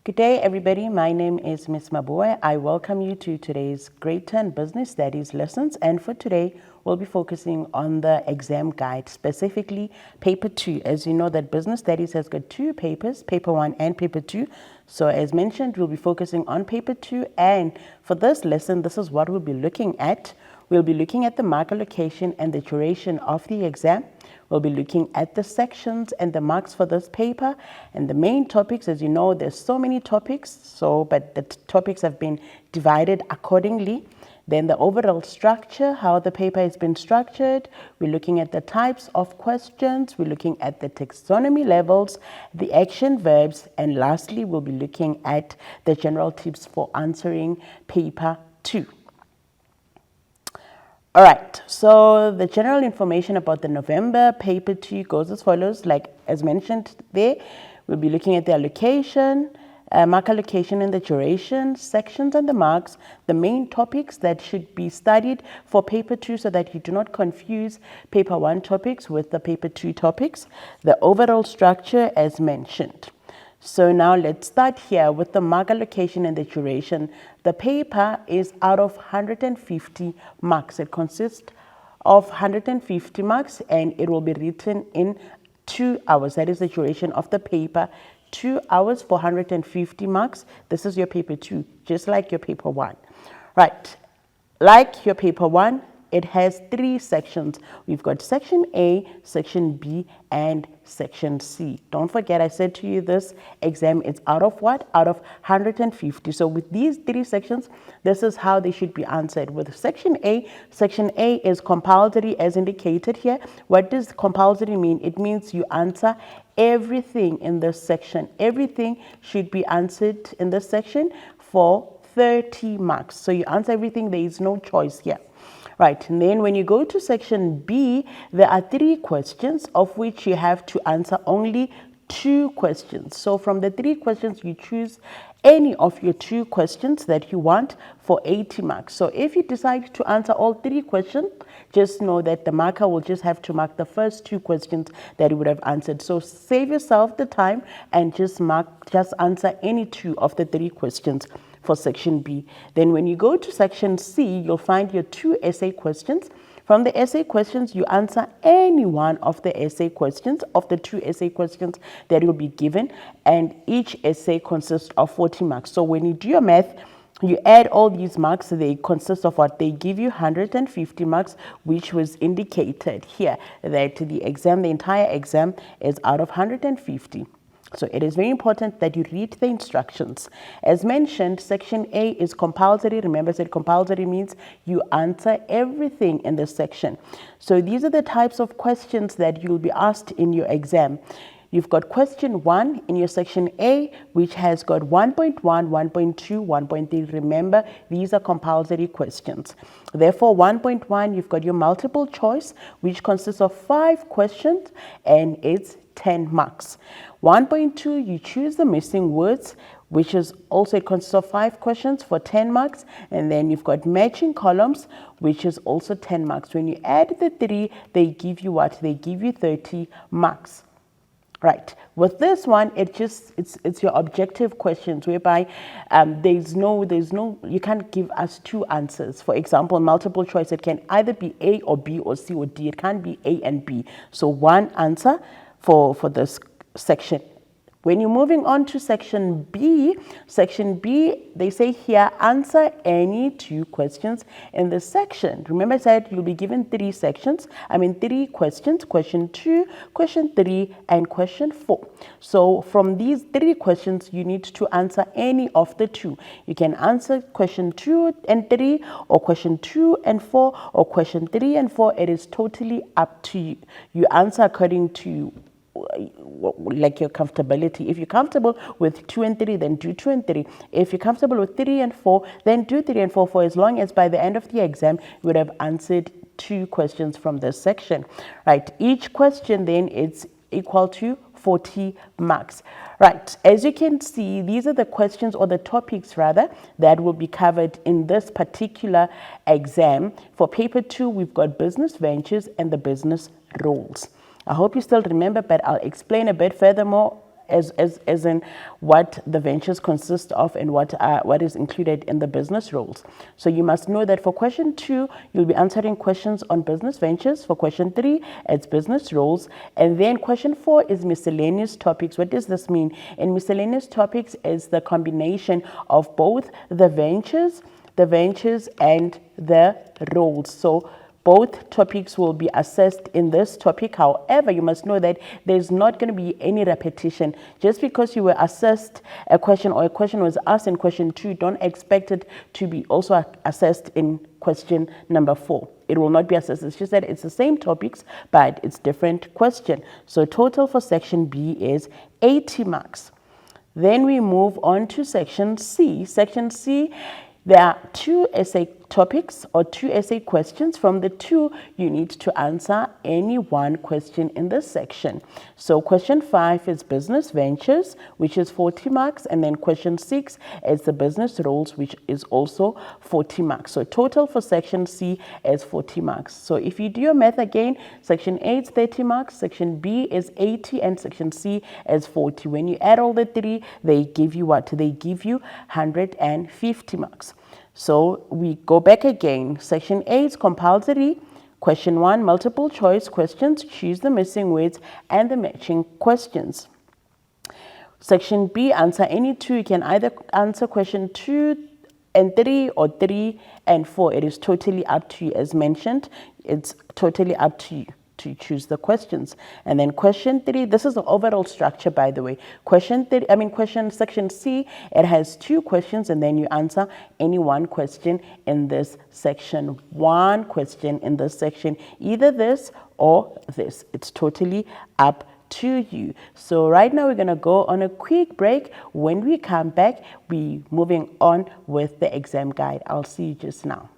Good day, everybody. My name is Ms. Mabue. I welcome you to today's Grade 10 Business Studies lessons. And for today, we'll be focusing on the exam guide, specifically paper 2. As you know, that Business Studies has got two papers, paper 1 and paper 2. So as mentioned, we'll be focusing on paper 2. And for this lesson, this is what we'll be looking at. We'll be looking at the mark allocation and the duration of the exam. We'll be looking at the sections and the marks for this paper and the main topics. As you know, there's so many topics, but the topics have been divided accordingly. Then the overall structure, how the paper has been structured. We're looking at the types of questions. We're looking at the taxonomy levels, the action verbs, and lastly, we'll be looking at the general tips for answering paper 2. All right, so the general information about the November paper 2 goes as follows. Like as mentioned there, we'll be looking at the allocation, mark allocation and the duration, sections and the marks, the main topics that should be studied for paper 2 so that you do not confuse paper 1 topics with the paper 2 topics, the overall structure as mentioned. So now let's start here with the mark allocation and the duration. The paper is out of 150 marks. It consists of 150 marks and it will be written in 2 hours. That is the duration of the paper. 2 hours for 150 marks. This is your paper 2, just like your paper 1. Right, like your paper 1, it has 3 sections. We've got section A, section B, and section C. Don't forget, I said to you this exam is out of what? Out of 150. So with these 3 sections, this is how they should be answered. With section A is compulsory as indicated here. What does compulsory mean? It means you answer everything in this section. Everything should be answered in this section for 30 marks. So you answer everything. There is no choice here. Right, and then when you go to section B, there are 3 questions of which you have to answer only 2 questions. So from the 3 questions, you choose any of your 2 questions that you want for 80 marks. So if you decide to answer all 3 questions, just know that the marker will just have to mark the first 2 questions that you would have answered. So save yourself the time and just answer any 2 of the 3 questions for section B. Then when you go to section C, you'll find your 2 essay questions. From the essay questions, you answer any one of the essay questions, of the 2 essay questions that will be given, and each essay consists of 40 marks. So when you do your math, you add all these marks, they consist of what? They give you 150 marks, which was indicated here, that the entire exam is out of 150. So it is very important that you read the instructions. As mentioned, section A is compulsory. Remember, I said compulsory means you answer everything in this section. So these are the types of questions that you'll be asked in your exam. You've got question 1 in your section A, which has got 1.1, 1.2, 1.3. Remember, these are compulsory questions. Therefore, 1.1, you've got your multiple choice, which consists of 5 questions, and it's 10 marks. 1.2, you choose the missing words, which is also, it consists of 5 questions for 10 marks. And then you've got matching columns, which is also 10 marks. When you add the 3, they give you what? They give you 30 marks. Right. With this one, it's your objective questions whereby you can't give us 2 answers. For example, multiple choice, it can either be A or B or C or D. It can't be A and B. So 1 answer for this section. When you're moving on to section B, they say here, answer any 2 questions in this section. Remember I said you'll be given 3 questions, question 2, question 3, and question 4. So from these 3 questions, you need to answer any of the 2. You can answer question 2 and 3, or question 2 and 4, or question 3 and 4. It is totally up to you. You answer according to like your comfortability. If you're comfortable with 2 and 3, then do 2 and 3. If you're comfortable with 3 and 4, then do 3 and 4, for as long as by the end of the exam you would have answered 2 questions from this section. Right, each question then is equal to 40 marks. Right, as you can see, these are the questions, or the topics rather, that will be covered in this particular exam. For paper 2, we've got business ventures and the business roles. I hope you still remember, but I'll explain a bit furthermore as in what the ventures consist of and what is included in the business roles. So you must know that for question 2, you'll be answering questions on business ventures. For question 3, it's business roles. And then question 4 is miscellaneous topics. What does this mean? In miscellaneous topics is the combination of both the ventures and the roles. So both topics will be assessed in this topic. However, you must know that there's not going to be any repetition. Just because you were assessed a question or a question was asked in question 2, don't expect it to be also assessed in question number 4. It will not be assessed. It's just that it's the same topics, but it's different question. So total for section B is 80 marks. Then we move on to section C. Section C, there are 2 essay topics or 2 essay questions. From the 2, you need to answer any one question in this section. So question 5 is business ventures, which is 40 marks. And then question 6 is the business roles, which is also 40 marks. So total for section C is 40 marks. So if you do your math again, section A is 30 marks, section B is 80, and section C is 40. When you add all the 3, they give you what? They give you 150 marks. So we go back again. Section A is compulsory. Question 1, multiple choice questions. Choose the missing words and the matching questions. Section B, answer any 2. You can either answer question 2 and 3 or 3 and 4. It is totally up to you. As mentioned, it's totally up to you to choose the questions. And then question 3, this is the overall structure, by the way. Section C, it has 2 questions, and then you answer any one question in this section. One question in this section, either this or this. It's totally up to you. So right now we're going to go on a quick break. When we come back, we're moving on with the exam guide. I'll see you just now.